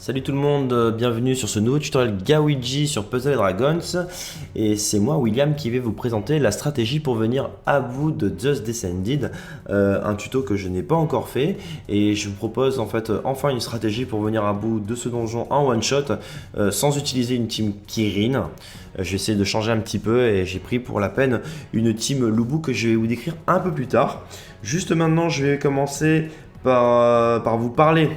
Salut tout le monde, bienvenue sur ce nouveau tutoriel Gawiji sur Puzzle Dragons. Et c'est moi William qui vais vous présenter la stratégie pour venir à bout de Just Descended, un tuto que je n'ai pas encore fait. Et je vous propose en fait enfin une stratégie pour venir à bout de ce donjon en one shot sans utiliser une team Kirin. Je vais essayer de changer un petit peu et j'ai pris pour la peine une team Lubu que je vais vous décrire un peu plus tard. Juste maintenant je vais commencer par vous parler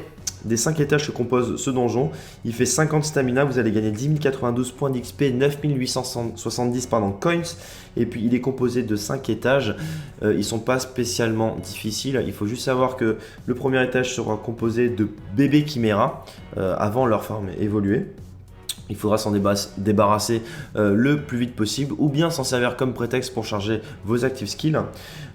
des 5 étages que compose ce donjon. Il fait 50 stamina, vous allez gagner 10 092 points d'XP, 9 870 coins. Et puis il est composé de 5 étages. Ils ne sont pas spécialement difficiles. Il faut juste savoir que le premier étage sera composé de bébés chiméras avant leur forme évoluée. Il faudra s'en débarrasser le plus vite possible ou bien s'en servir comme prétexte pour charger vos active skills.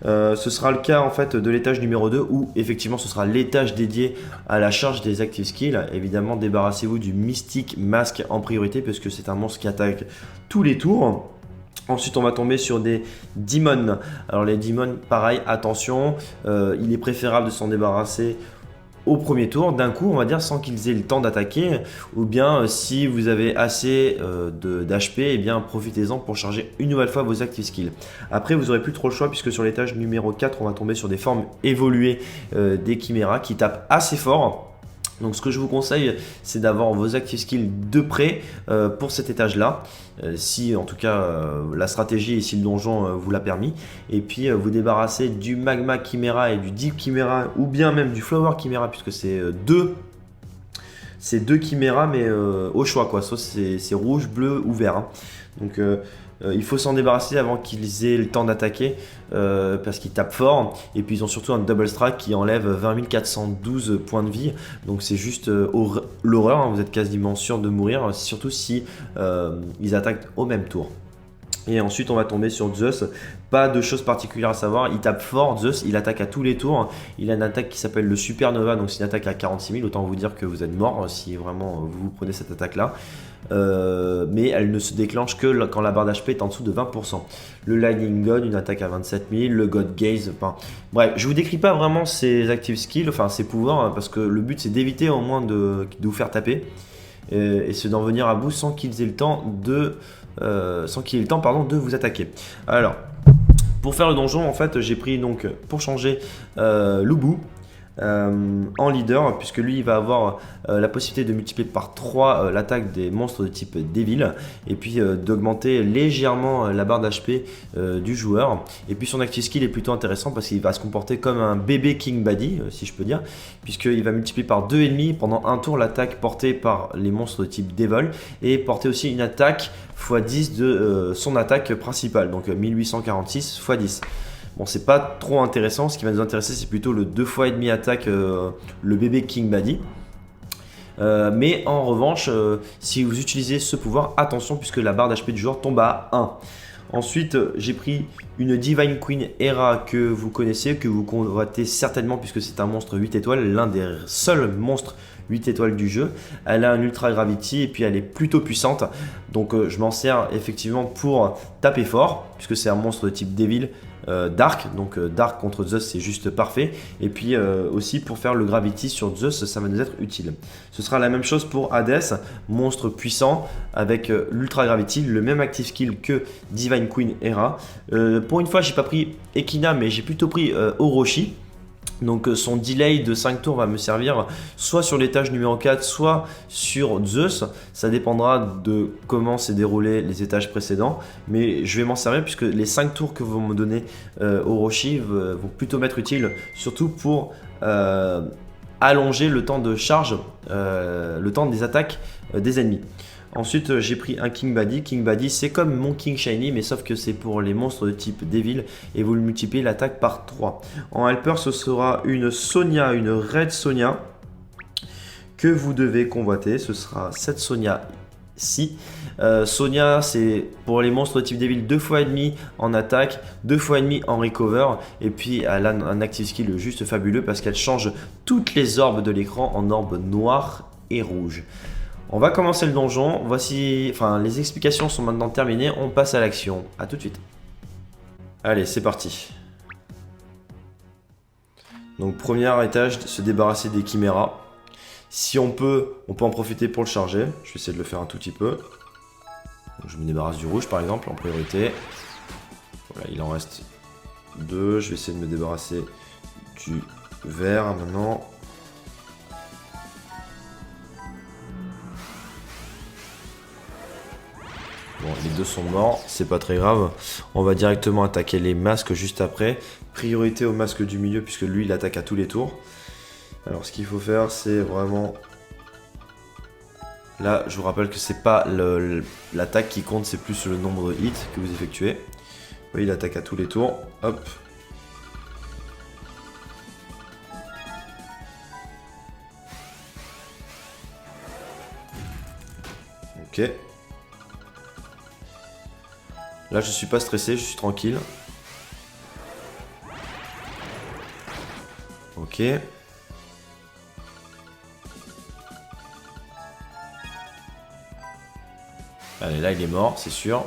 Ce sera le cas en fait de l'étage numéro 2 où effectivement ce sera l'étage dédié à la charge des active skills. Évidemment, débarrassez-vous du Mystic Mask en priorité puisque c'est un monstre qui attaque tous les tours. Ensuite, on va tomber sur des Demons. Alors les Demons, pareil, attention, il est préférable de s'en débarrasser au premier tour, d'un coup, on va dire, sans qu'ils aient le temps d'attaquer, ou bien si vous avez assez d'HP, eh bien profitez-en pour charger une nouvelle fois vos active skills. Après, vous n'aurez plus trop le choix, puisque sur l'étage numéro 4, on va tomber sur des formes évoluées des chiméras qui tapent assez fort. Donc ce que je vous conseille, c'est d'avoir vos active skills de près pour cet étage-là, si en tout cas la stratégie et si le donjon vous l'a permis. Et puis vous débarrasser du Magma Chimera et du Deep Chimera, ou bien même du Flower Chimera, puisque c'est deux chiméras, mais au choix, quoi. Soit c'est rouge, bleu ou vert. Hein. Donc il faut s'en débarrasser avant qu'ils aient le temps d'attaquer parce qu'ils tapent fort. Et puis ils ont surtout un double strike qui enlève 20 412 points de vie. Donc c'est juste l'horreur, hein. Vous êtes quasiment sûr de mourir, surtout si ils attaquent au même tour. Et ensuite on va tomber sur Zeus. Pas de choses particulières à savoir, il tape fort Zeus, il attaque à tous les tours. Il a une attaque qui s'appelle le Supernova, donc c'est une attaque à 46 000. Autant vous dire que vous êtes mort si vraiment vous prenez cette attaque là. Mais elle ne se déclenche que quand la barre d'HP est en dessous de 20%. Le Lightning God, une attaque à 27 000, le God Gaze, enfin bref, je vous décris pas vraiment ses active skills, enfin ses pouvoirs, hein, parce que le but c'est d'éviter au moins de vous faire taper et c'est d'en venir à bout sans qu'ils aient le temps de de vous attaquer. Alors, pour faire le donjon, en fait, j'ai pris donc pour changer Lubu en leader, puisque lui il va avoir la possibilité de multiplier par 3 l'attaque des monstres de type Devil, et puis d'augmenter légèrement la barre d'HP du joueur. Et puis son active skill est plutôt intéressant parce qu'il va se comporter comme un bébé King Buddy, si je peux dire, puisqu'il va multiplier par 2 ennemis pendant un tour l'attaque portée par les monstres de type Devil, et porter aussi une attaque x 10 de son attaque principale, donc 1846 x 10. Bon, c'est pas trop intéressant. Ce qui va nous intéresser, c'est plutôt le 2 fois et demi attaque, le bébé King Buddy. Mais en revanche, si vous utilisez ce pouvoir, attention, puisque la barre d'HP du joueur tombe à 1. Ensuite, j'ai pris une Divine Queen Hera que vous connaissez, que vous convoitez certainement, puisque c'est un monstre 8 étoiles, l'un des seuls monstres 8 étoiles du jeu. Elle a un Ultra Gravity et puis elle est plutôt puissante. Donc je m'en sers effectivement pour taper fort, puisque c'est un monstre de type Devil. Dark, donc Dark contre Zeus c'est juste parfait, et puis aussi pour faire le Gravity sur Zeus ça va nous être utile. Ce sera la même chose pour Hades, monstre puissant avec l'Ultra Gravity, le même active skill que Divine Queen Hera. Pour une fois j'ai pas pris Ekina mais j'ai plutôt pris Orochi. Donc son delay de 5 tours va me servir soit sur l'étage numéro 4, soit sur Zeus. Ça dépendra de comment s'est déroulé les étages précédents. Mais je vais m'en servir puisque les 5 tours que vont me donner Orochi vont plutôt m'être utiles. Surtout pour allonger le temps de charge, le temps des attaques des ennemis. Ensuite, j'ai pris un King Buddy. King Buddy, c'est comme mon King Shiny, mais sauf que c'est pour les monstres de type Devil et vous le multipliez l'attaque par 3. En helper, ce sera une Sonia, une Red Sonia que vous devez convoiter. Ce sera cette Sonia-ci. Sonia, c'est pour les monstres de type Devil 2 fois et demi en attaque, 2 fois et demi en recover. Et puis, elle a un active skill juste fabuleux parce qu'elle change toutes les orbes de l'écran en orbes noires et rouges. On va commencer le donjon, les explications sont maintenant terminées, on passe à l'action, à tout de suite. Allez, c'est parti. Donc premier étage, se débarrasser des chiméras. Si on peut en profiter pour le charger. Je vais essayer de le faire un tout petit peu. Donc, je me débarrasse du rouge par exemple en priorité. Voilà, il en reste 2. Je vais essayer de me débarrasser du vert maintenant. Bon, les 2 sont morts, c'est pas très grave. On va directement attaquer les masques juste après. Priorité au masque du milieu puisque lui il attaque à tous les tours. Alors ce qu'il faut faire c'est vraiment... Là je vous rappelle que c'est pas l'attaque qui compte, c'est plus le nombre de hits que vous effectuez. Vous voyez il attaque à tous les tours. Hop. Ok. Là je suis pas stressé, je suis tranquille. Ok. Allez, là il est mort, c'est sûr.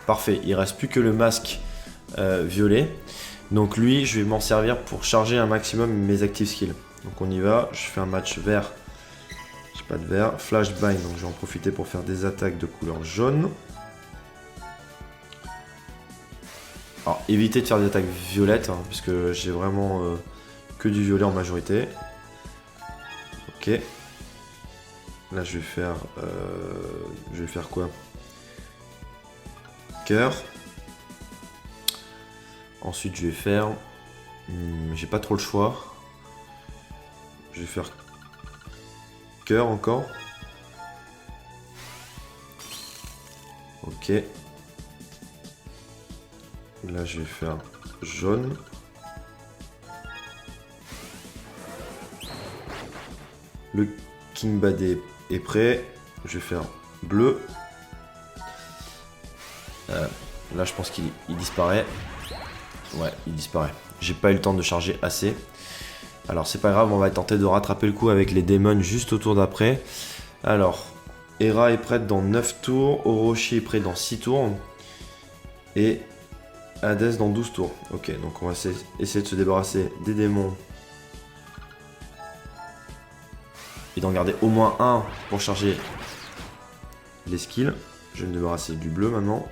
Parfait, il reste plus que le masque violet. Donc lui, je vais m'en servir pour charger un maximum mes active skills. Donc on y va, je fais un match vert. J'ai pas de vert. Flashbind, donc je vais en profiter pour faire des attaques de couleur jaune. Alors évitez de faire des attaques violettes, hein, puisque j'ai vraiment que du violet en majorité. Ok. Là je vais faire quoi? Cœur. Ensuite je vais faire... j'ai pas trop le choix. Je vais faire cœur encore. Ok. Là je vais faire jaune. Le King Badé est prêt. Je vais faire bleu. Là je pense qu'il disparaît. Ouais, il disparaît. J'ai pas eu le temps de charger assez. Alors c'est pas grave, on va tenter de rattraper le coup avec les démons juste au tour d'après. Alors, Hera est prête dans 9 tours. Orochi est prêt dans 6 tours. Et Hades dans 12 tours. Ok, donc on va essayer de se débarrasser des démons. Et d'en garder au moins un pour charger les skills. Je vais me débarrasser du bleu maintenant.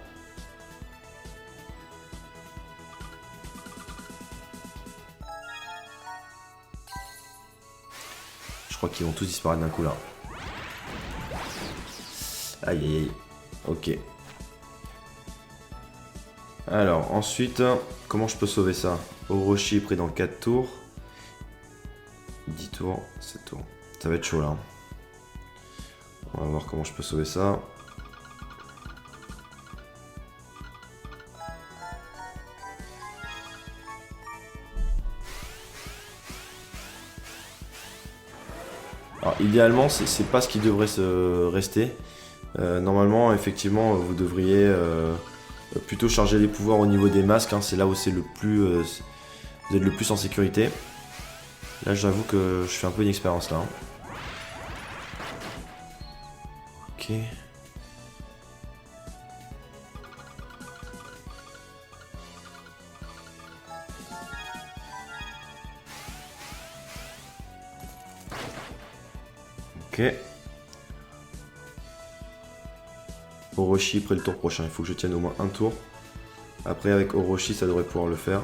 Je crois qu'ils vont tous disparaître d'un coup là. Aïe aïe aïe. Ok. Alors ensuite, comment je peux sauver ça? Orochi est prêt dans 4 tours. 10 tours, 7 tours. Ça va être chaud là. On va voir comment je peux sauver ça. Alors idéalement, c'est pas ce qui devrait se rester. Normalement, effectivement, vous devriez plutôt charger les pouvoirs au niveau des masques. Hein, c'est là où c'est le plus, vous êtes le plus en sécurité. Là, j'avoue que je fais un peu une expérience là. Hein. Ok. Ok. Orochi près le tour prochain. Il faut que je tienne au moins un tour. Après, avec Orochi, ça devrait pouvoir le faire.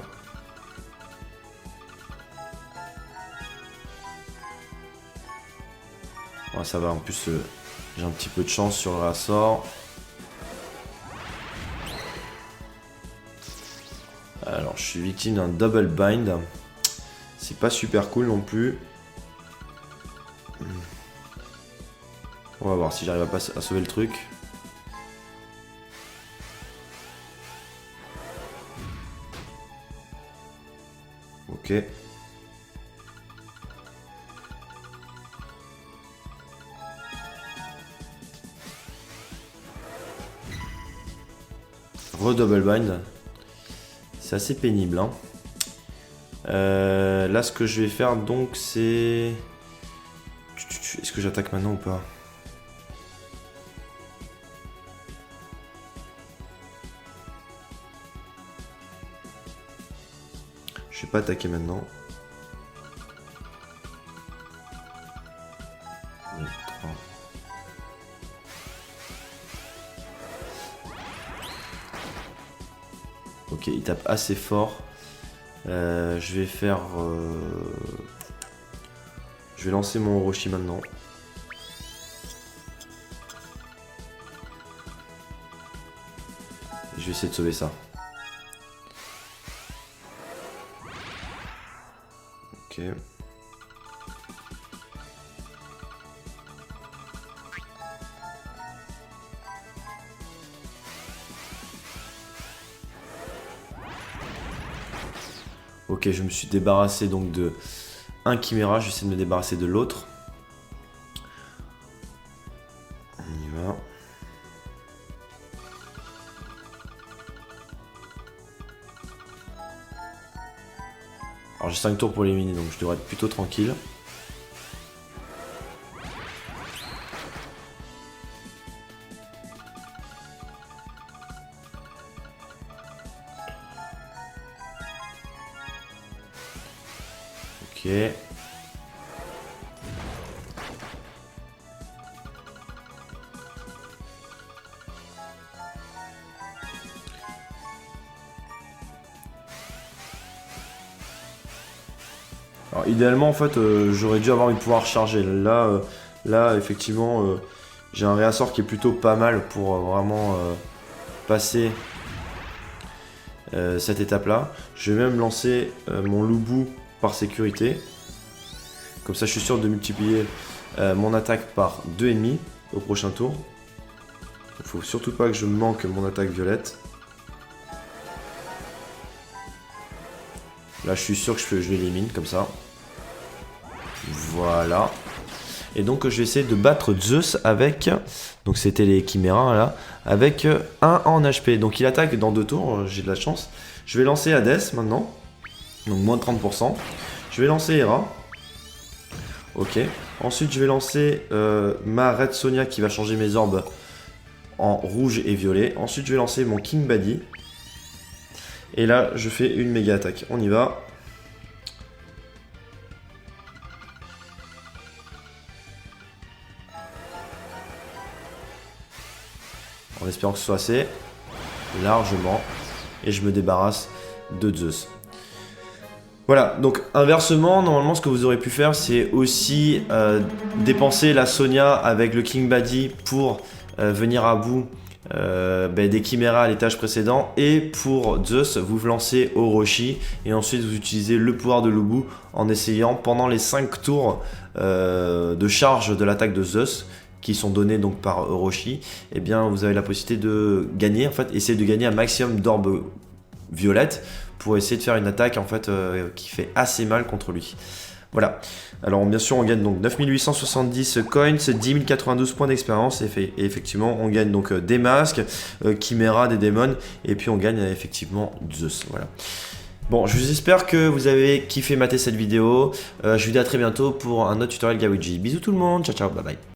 Ouais, ça va. En plus, j'ai un petit peu de chance sur le sort. Alors, je suis victime d'un double bind. C'est pas super cool non plus. On va voir si j'arrive à sauver le truc. Ok. Redouble bind. C'est assez pénible. Hein. Là, ce que je vais faire donc, c'est... Est-ce que j'attaque maintenant ou pas? Je vais pas attaquer maintenant. Ok, il tape assez fort. Je vais faire... Je vais lancer mon Orochi maintenant. Je vais essayer de sauver ça. Ok. Ok, je me suis débarrassé donc de un Chimera, j'essaie de me débarrasser de l'autre. On y va. Alors j'ai 5 tours pour l'éliminer, donc je devrais être plutôt tranquille. Ok. Alors idéalement en fait j'aurais dû avoir mes pouvoirs chargés. Là effectivement j'ai un réassort qui est plutôt pas mal pour vraiment passer cette étape là. Je vais même lancer mon Loubou par sécurité. Comme ça je suis sûr de multiplier mon attaque par 2 ennemis au prochain tour. Il faut surtout pas que je manque mon attaque violette. Là je suis sûr que je l'élimine comme ça. Voilà. Et donc je vais essayer de battre Zeus avec... Donc c'était les Chiméras là. Avec 1 en HP. Donc il attaque dans 2 tours, j'ai de la chance. Je vais lancer Hades maintenant. Donc moins de 30%. Je vais lancer Hera. Ok. Ensuite je vais lancer ma Red Sonia qui va changer mes orbes en rouge et violet. Ensuite je vais lancer mon King Badi. Et là je fais une méga attaque. On y va. En espérant que ce soit assez largement. Et je me débarrasse de Zeus. Voilà, donc inversement, normalement ce que vous aurez pu faire, c'est aussi dépenser la Sonia avec le King Badi pour venir à bout des Chiméras à l'étage précédent. Et pour Zeus, vous lancez Orochi et ensuite vous utilisez le pouvoir de Loubou en essayant pendant les 5 tours de charge de l'attaque de Zeus qui sont donnés donc par Orochi, et bien vous avez la possibilité de gagner, en fait, essayer de gagner un maximum d'orbes violettes pour essayer de faire une attaque en fait qui fait assez mal contre lui. Voilà. Alors bien sûr on gagne donc 9870 coins, 10 092 points d'expérience et effectivement on gagne donc des masques, Chimera, des démons et puis on gagne effectivement Zeus. Voilà. Bon, j'espère que vous avez kiffé mater cette vidéo. Je vous dis à très bientôt pour un autre tutoriel Gawiji. Bisous tout le monde, ciao ciao, bye bye.